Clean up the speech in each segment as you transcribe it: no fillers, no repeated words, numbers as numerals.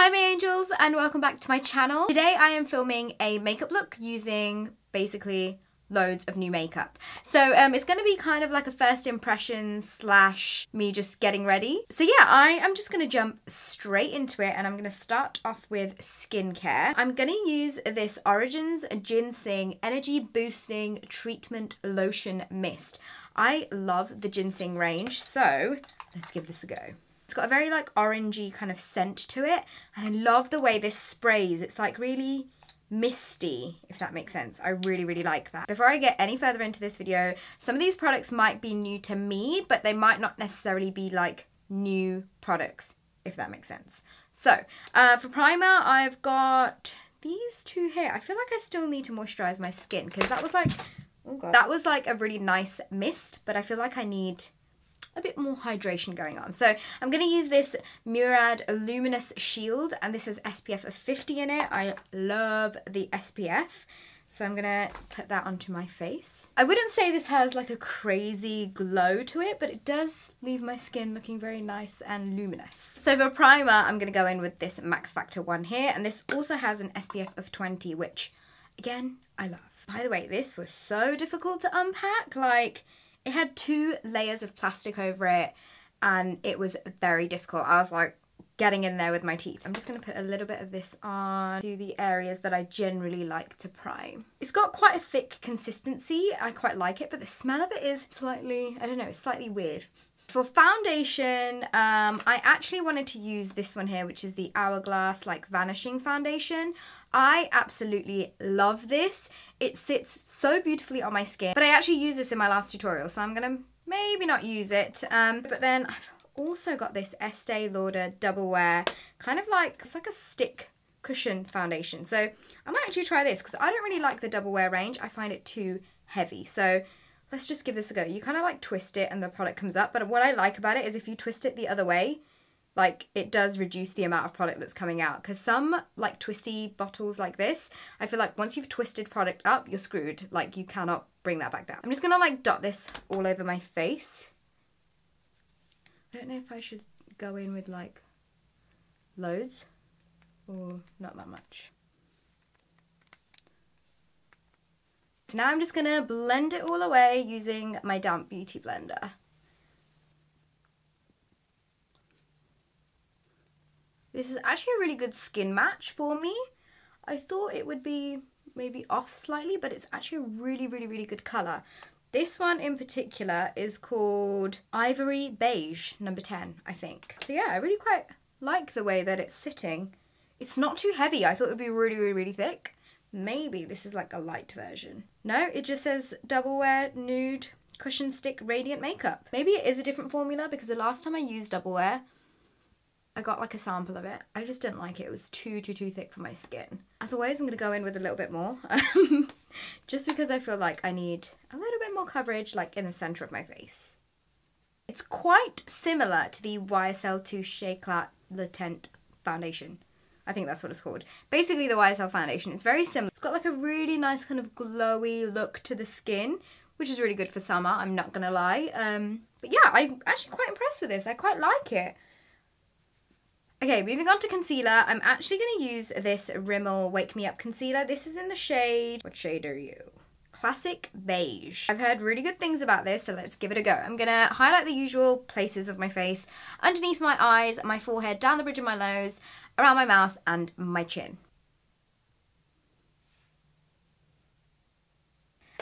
Hi my angels and welcome back to my channel. Today I am filming a makeup look using basically loads of new makeup. So it's going to be kind of like a first impressions slash me just getting ready. So yeah, I am just going to jump straight into it and I'm going to start off with skincare. I'm going to use this Origins GinZing Energy Boosting Treatment Lotion Mist. I love the GinZing range, so let's give this a go. It's got a very like orangey kind of scent to it and I love the way this sprays. It's like really misty, if that makes sense. I really like that. Before I get any further into this video, some of these products might be new to me, but they might not necessarily be like new products, if that makes sense. So for primer, I've got these two here. I feel like I still need to moisturize my skin because that was like, oh god, that was like a really nice mist, but I feel like I need a bit more hydration going on. So I'm going to use this Murad Luminous Shield and this is SPF of 50 in it. I love the SPF. So I'm going to put that onto my face. I wouldn't say this has like a crazy glow to it, but it does leave my skin looking very nice and luminous. So for primer, I'm going to go in with this Maxfactor one here. And this also has an SPF of 20, which again, I love. By the way, this was so difficult to unpack. Like, it had 2 layers of plastic over it and it was very difficult. I was like getting in there with my teeth. I'm just going to put a little bit of this on to the areas that I generally like to prime. It's got quite a thick consistency. I quite like it, but the smell of it is slightly, I don't know, it's slightly weird. For foundation, I actually wanted to use this one here, which is the Hourglass like Vanishing Foundation. I absolutely love this. It sits so beautifully on my skin, but I actually used this in my last tutorial, so I'm gonna maybe not use it. But then I've also got this Estee Lauder Double Wear, kind of like, it's like a stick cushion foundation. So I might actually try this because I don't really like the Double Wear range. I find it too heavy. So let's just give this a go. You kind of like twist it and the product comes up, but what I like about it is if you twist it the other way, like it does reduce the amount of product that's coming out, because some like twisty bottles like this, I feel like once you've twisted product up, you're screwed. Like you cannot bring that back down. I'm just gonna like dot this all over my face. I don't know if I should go in with like loads or not that much. So now I'm just gonna blend it all away using my damp beauty blender. This is actually a really good skin match for me. I thought it would be maybe off slightly, but it's actually a really good colour. This one in particular is called Ivory Beige, number 10, I think. So yeah, I really quite like the way that it's sitting. It's not too heavy. I thought it would be really thick. Maybe this is like a light version. No, it just says Double Wear Nude Cushion Stick Radiant Makeup. Maybe it is a different formula because the last time I used Double Wear, I got like a sample of it. I just didn't like it. It was too thick for my skin. As always, I'm going to go in with a little bit more. Just because I feel like I need a little bit more coverage like in the centre of my face. It's quite similar to the YSL 2 Shea Clat Latent Foundation. I think that's what it's called. Basically the YSL foundation. It's very similar. It's got like a really nice kind of glowy look to the skin, which is really good for summer, I'm not going to lie. But yeah, I'm actually quite impressed with this. I quite like it. Okay, moving on to concealer, I'm actually going to use this Rimmel Wake Me Up concealer. This is in the shade, what shade are you? Classic Beige. I've heard really good things about this, so let's give it a go. I'm going to highlight the usual places of my face, underneath my eyes, my forehead, down the bridge of my nose, around my mouth and my chin.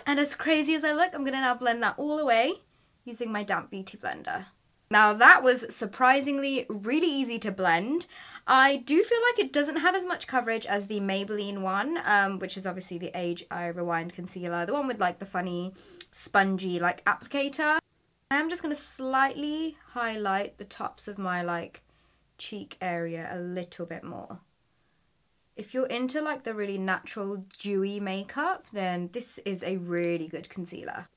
And as crazy as I look, I'm going to now blend that all away using my damp beauty blender. Now that was surprisingly really easy to blend. I do feel like it doesn't have as much coverage as the Maybelline one, which is obviously the Age Eye Rewind concealer, the one with like the funny spongy like applicator. I'm just going to slightly highlight the tops of my like cheek area a little bit more. If you're into like the really natural dewy makeup, then this is a really good concealer.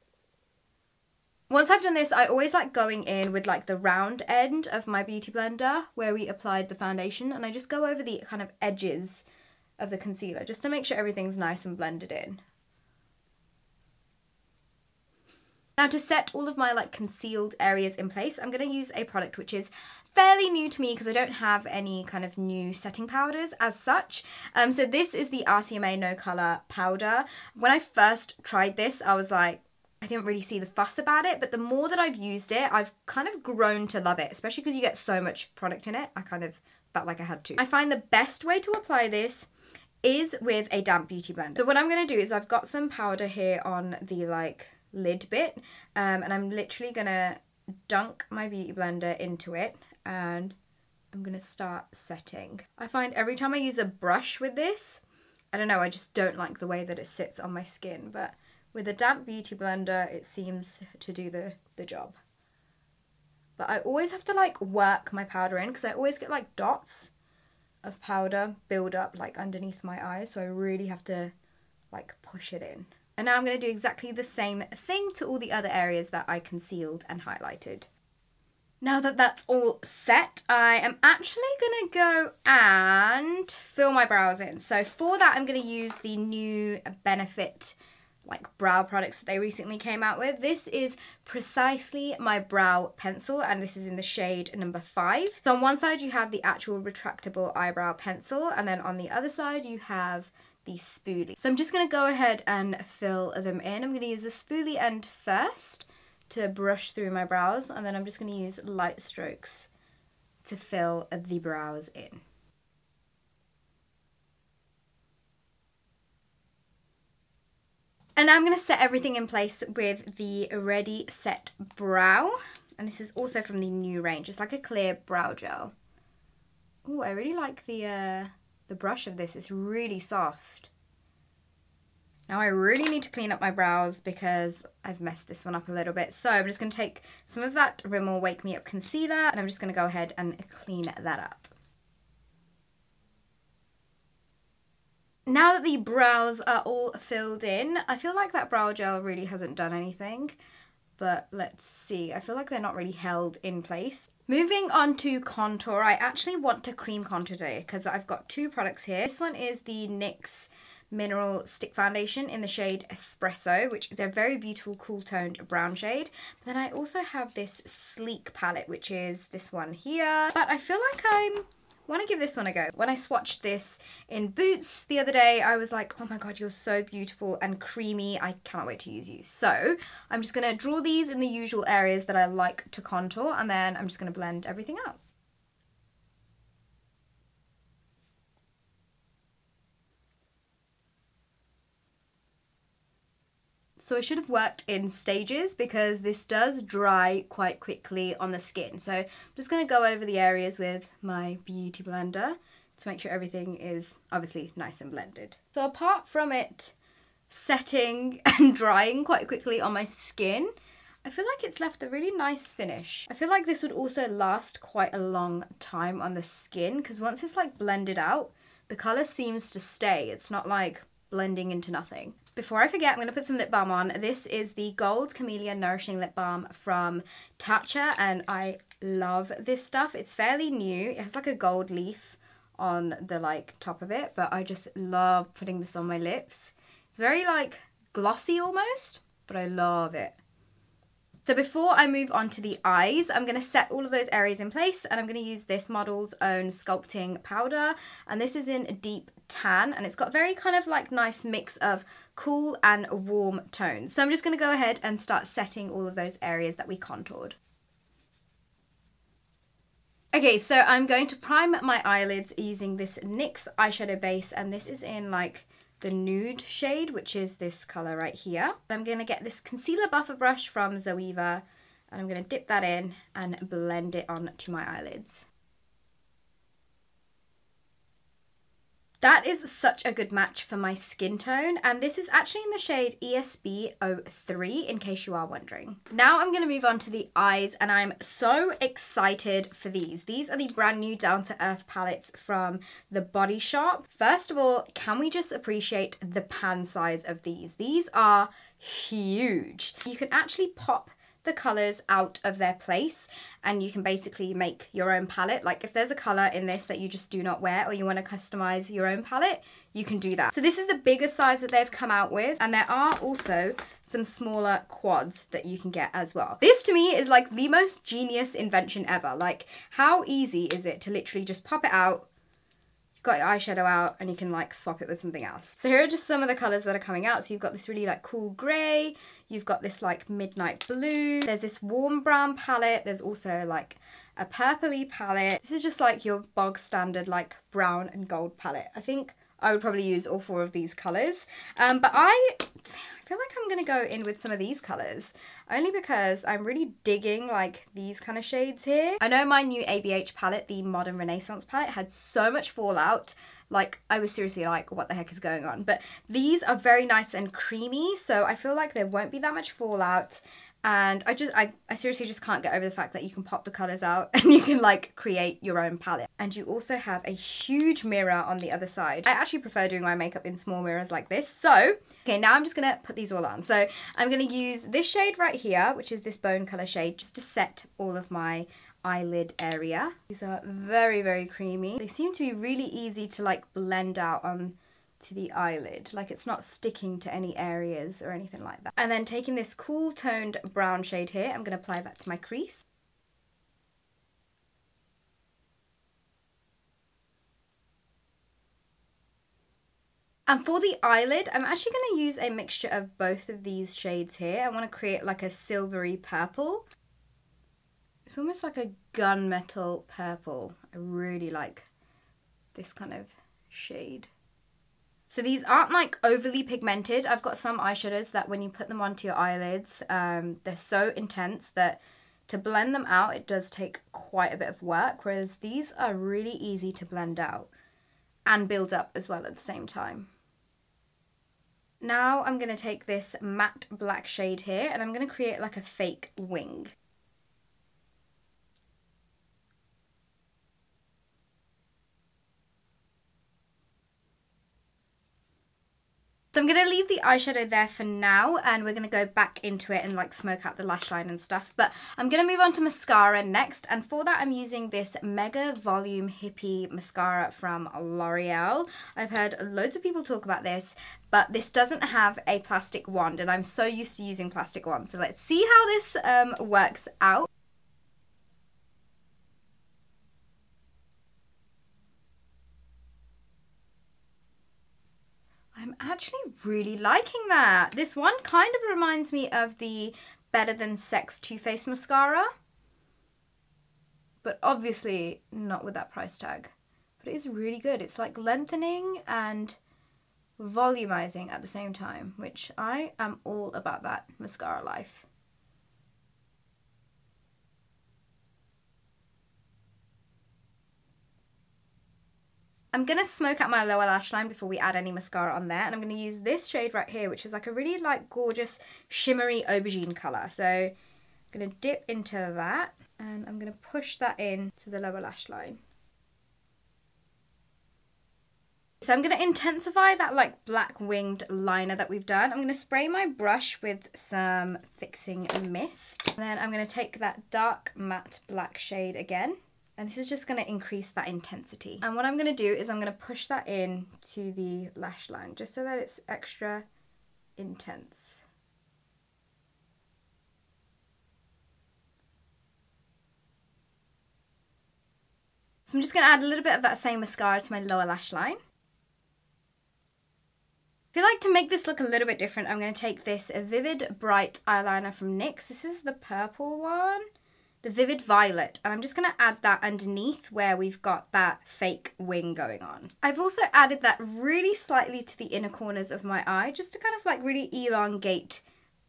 Once I've done this, I always like going in with like the round end of my beauty blender where we applied the foundation, and I just go over the kind of edges of the concealer just to make sure everything's nice and blended in. Now to set all of my like concealed areas in place, I'm going to use a product which is fairly new to me because I don't have any kind of new setting powders as such. So this is the RCMA No Colour Powder. When I first tried this, I was like, I didn't really see the fuss about it, but the more that I've used it, I've kind of grown to love it, especially because you get so much product in it. I kind of felt like I had to. I find the best way to apply this is with a damp beauty blender. So what I'm going to do is I've got some powder here on the like lid bit, and I'm literally going to dunk my beauty blender into it, and I'm going to start setting. I find every time I use a brush with this, I don't know, I just don't like the way that it sits on my skin, but with a damp beauty blender, it seems to do the job. But I always have to like work my powder in because I always get like dots of powder build up like underneath my eyes. So I really have to like push it in. And now I'm going to do exactly the same thing to all the other areas that I concealed and highlighted. Now that that's all set, I am actually going to go and fill my brows in. So for that, I'm going to use the new Benefit like brow products that they recently came out with. This is precisely my brow pencil, and this is in the shade number 5. So on one side you have the actual retractable eyebrow pencil, and then on the other side you have the spoolie. So I'm just going to go ahead and fill them in. I'm going to use the spoolie end first to brush through my brows, and then I'm just going to use light strokes to fill the brows in. And now I'm going to set everything in place with the Ready Set Brow. And this is also from the new range. It's like a clear brow gel. Oh, I really like the brush of this. It's really soft. Now I really need to clean up my brows because I've messed this one up a little bit. So I'm just going to take some of that Rimmel Wake Me Up concealer, and I'm just going to go ahead and clean that up. Now that the brows are all filled in, I feel like that brow gel really hasn't done anything, but let's see. I feel like they're not really held in place. Moving on to contour, I actually want to cream contour today because I've got 2 products here. This one is the NYX Mineral Stick Foundation in the shade Espresso, which is a very beautiful cool toned brown shade. But then I also have this sleek palette, which is this one here. But I feel like I want to give this one a go. When I swatched this in Boots the other day, I was like, oh my god, you're so beautiful and creamy. I cannot wait to use you. So I'm just going to draw these in the usual areas that I like to contour, and then I'm just going to blend everything out. So I should have worked in stages because this does dry quite quickly on the skin. So I'm just going to go over the areas with my beauty blender to make sure everything is obviously nice and blended. So apart from it setting and drying quite quickly on my skin, I feel like it's left a really nice finish. I feel like this would also last quite a long time on the skin because once it's like blended out, the colour seems to stay. It's not like blending into nothing. Before I forget, I'm going to put some lip balm on. This is the Gold Camelia Nourishing Lip Balm from Tatcha, and I love this stuff. It's fairly new. It has like a gold leaf on the like top of it, but I just love putting this on my lips. It's very like glossy almost, but I love it. So before I move on to the eyes, I'm going to set all of those areas in place, and I'm going to use this Model's Own Sculpting Powder, and this is in Deep Tan, and it's got very kind of like nice mix of cool and warm tones. So I'm just going to go ahead and start setting all of those areas that we contoured. Okay, so I'm going to prime my eyelids using this NYX eyeshadow base, and this is in like the Nude shade, which is this colour right here. I'm going to get this concealer buffer brush from Zoeva, and I'm going to dip that in and blend it onto my eyelids. That is such a good match for my skin tone, and this is actually in the shade ESB03 in case you are wondering. Now I'm going to move on to the eyes, and I'm so excited for these. These are the brand new Down to Earth palettes from The Body Shop. First of all, can we just appreciate the pan size of these? These are huge. You can actually pop the colours out of their place and you can basically make your own palette. Like if there's a colour in this that you just do not wear or you want to customise your own palette, you can do that. So this is the biggest size that they've come out with, and there are also some smaller quads that you can get as well. This to me is like the most genius invention ever. Like how easy is it to literally just pop it out, got your eyeshadow out, and you can like swap it with something else. So here are just some of the colours that are coming out. So you've got this really like cool grey, you've got this like midnight blue, there's this warm brown palette, there's also like a purpley palette. This is just like your bog standard like brown and gold palette. I think I would probably use all 4 of these colours, but I feel like I'm gonna go in with some of these colours only because I'm really digging like these kind of shades here. I know my new ABH palette, the Modern Renaissance palette, had so much fallout. Like I was seriously like, what the heck is going on? But these are very nice and creamy, so I feel like there won't be that much fallout. And I seriously just can't get over the fact that you can pop the colours out and you can like create your own palette. And you also have a huge mirror on the other side. I actually prefer doing my makeup in small mirrors like this. So, okay, now I'm just gonna put these all on. So I'm gonna use this shade right here, which is this bone colour shade, just to set all of my eyelid area. These are very, very creamy. They seem to be really easy to like blend out on to the eyelid, like it's not sticking to any areas or anything like that. And then taking this cool toned brown shade here, I'm going to apply that to my crease. And for the eyelid, I'm actually going to use a mixture of both of these shades here. I want to create like a silvery purple. It's almost like a gunmetal purple. I really like this kind of shade. So these aren't like overly pigmented. I've got some eyeshadows that when you put them onto your eyelids, they're so intense that to blend them out, it does take quite a bit of work, whereas these are really easy to blend out and build up as well at the same time. Now I'm going to take this matte black shade here and I'm going to create like a fake wing. So I'm going to leave the eyeshadow there for now and we're going to go back into it and like smoke out the lash line and stuff. But I'm going to move on to mascara next, and for that I'm using this Mega Volume Hippie mascara from L'Oreal. I've heard loads of people talk about this, but this doesn't have a plastic wand and I'm so used to using plastic wands. So let's see how this works out. I'm actually really liking that. This one kind of reminds me of the Better Than Sex Too Faced mascara, but obviously not with that price tag. But it is really good. It's like lengthening and volumizing at the same time, which I am all about that mascara life. I'm going to smoke out my lower lash line before we add any mascara on there. And I'm going to use this shade right here, which is like a really like gorgeous shimmery aubergine colour. So I'm going to dip into that and I'm going to push that in to the lower lash line. So I'm going to intensify that like black winged liner that we've done. I'm going to spray my brush with some fixing mist. And then I'm going to take that dark matte black shade again. And this is just going to increase that intensity. And what I'm going to do is I'm going to push that in to the lash line just so that it's extra intense. So I'm just going to add a little bit of that same mascara to my lower lash line. I feel like to make this look a little bit different, I'm going to take this Vivid Bright eyeliner from NYX. This is the purple one. The Vivid Violet, and I'm just going to add that underneath where we've got that fake wing going on. I've also added that really slightly to the inner corners of my eye just to kind of like really elongate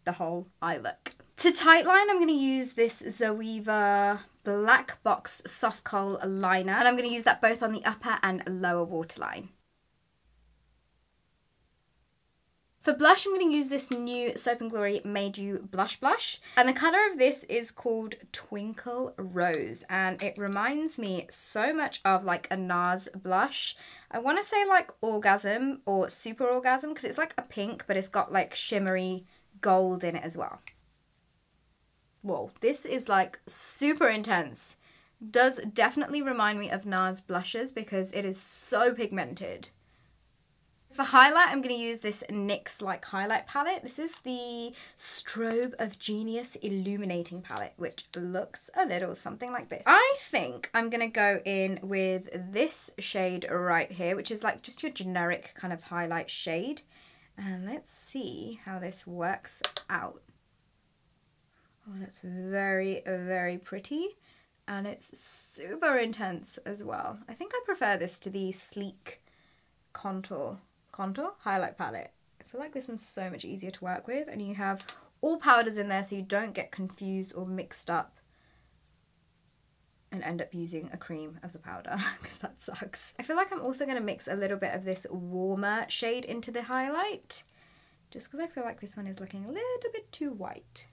the whole eye look. To tightline, I'm going to use this Zoeva Black Box Soft Kohl liner, and I'm going to use that both on the upper and lower waterline. For blush, I'm going to use this new Soap & Glory Made You Blush Blush. And the colour of this is called Twinkle Rose. And it reminds me so much of like a NARS blush. I want to say like Orgasm or Super Orgasm because it's like a pink, but it's got like shimmery gold in it as well. whoa, this is like super intense. Does definitely remind me of NARS blushes because it is so pigmented. For highlight, I'm going to use this NYX like highlight palette. This is the Strobe of Genius Illuminating palette, which looks a little something like this. I think I'm going to go in with this shade right here, which is like just your generic kind of highlight shade. And let's see how this works out. Oh, that's very, very pretty. And it's super intense as well. I think I prefer this to the sleek contour highlight palette. I feel like this one's so much easier to work with, and you have all powders in there so you don't get confused or mixed up and end up using a cream as a powder, because that sucks. I feel like I'm also going to mix a little bit of this warmer shade into the highlight, just because I feel like this one is looking a little bit too white.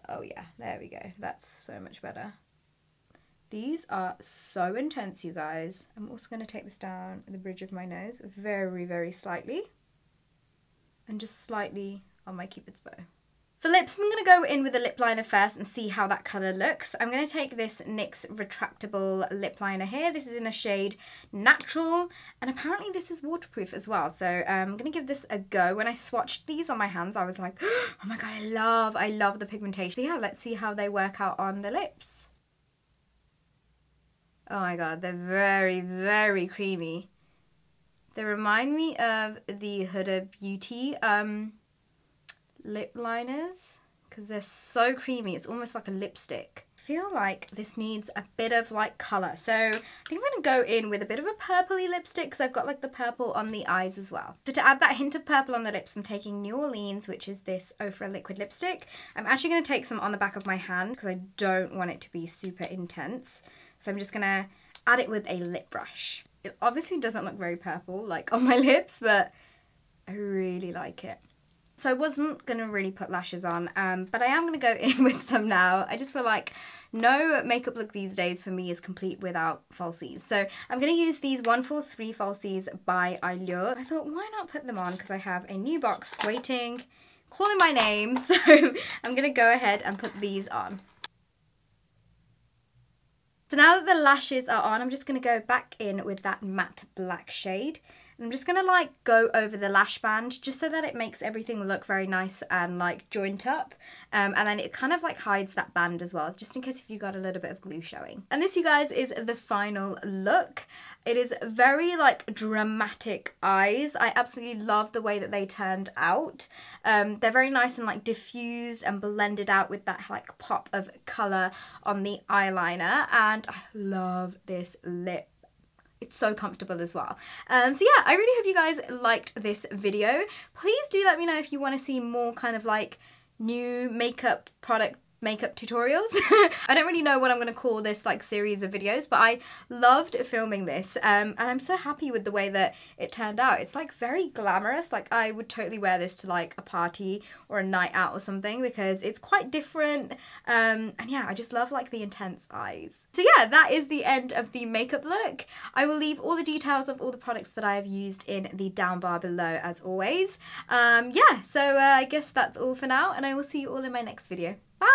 Oh yeah, there we go. That's so much better. These are so intense, you guys. I'm also going to take this down the bridge of my nose very, very slightly. And just slightly on my Cupid's bow. For lips, I'm going to go in with a lip liner first and see how that colour looks. I'm going to take this NYX Retractable lip liner here. This is in the shade Natural, and apparently this is waterproof as well. So I'm going to give this a go. When I swatched these on my hands, I was like, oh my god, I love the pigmentation. So yeah, let's see how they work out on the lips. Oh my god, they're very, very creamy. They remind me of the Huda Beauty lip liners because they're so creamy. It's almost like a lipstick. I feel like this needs a bit of like colour. So I think I'm going to go in with a bit of a purpley lipstick because I've got like the purple on the eyes as well. So to add that hint of purple on the lips, I'm taking New Orleans, which is this OFRA liquid lipstick. I'm actually going to take some on the back of my hand because I don't want it to be super intense. So I'm just going to add it with a lip brush. It obviously doesn't look very purple like on my lips, but I really like it. So I wasn't going to really put lashes on, but I am going to go in with some now. I just feel like no makeup look these days for me is complete without falsies. So I'm going to use these 143 falsies by Eylure. I thought, why not put them on, because I have a new box waiting, calling my name. So I'm going to go ahead and put these on. So now that the lashes are on, I'm just going to go back in with that matte black shade. And I'm just going to like go over the lash band just so that it makes everything look very nice and like joint up. And then it kind of like hides that band as well, just in case if you got a little bit of glue showing. And this, you guys, is the final look. It is very like dramatic eyes. I absolutely love the way that they turned out. They're very nice and like diffused and blended out with that like pop of colour on the eyeliner. And I love this lip. It's so comfortable as well. So yeah, I really hope you guys liked this video. Please do let me know if you want to see more kind of like new makeup tutorials. I don't really know what I'm going to call this like series of videos, but I loved filming this and I'm so happy with the way that it turned out. It's like very glamorous. Like I would totally wear this to like a party or a night out or something because it's quite different, and yeah, I just love like the intense eyes. So yeah, that is the end of the makeup look. I will leave all the details of all the products that I have used in the down bar below as always. Yeah, so I guess that's all for now, and I will see you all in my next video. Bye!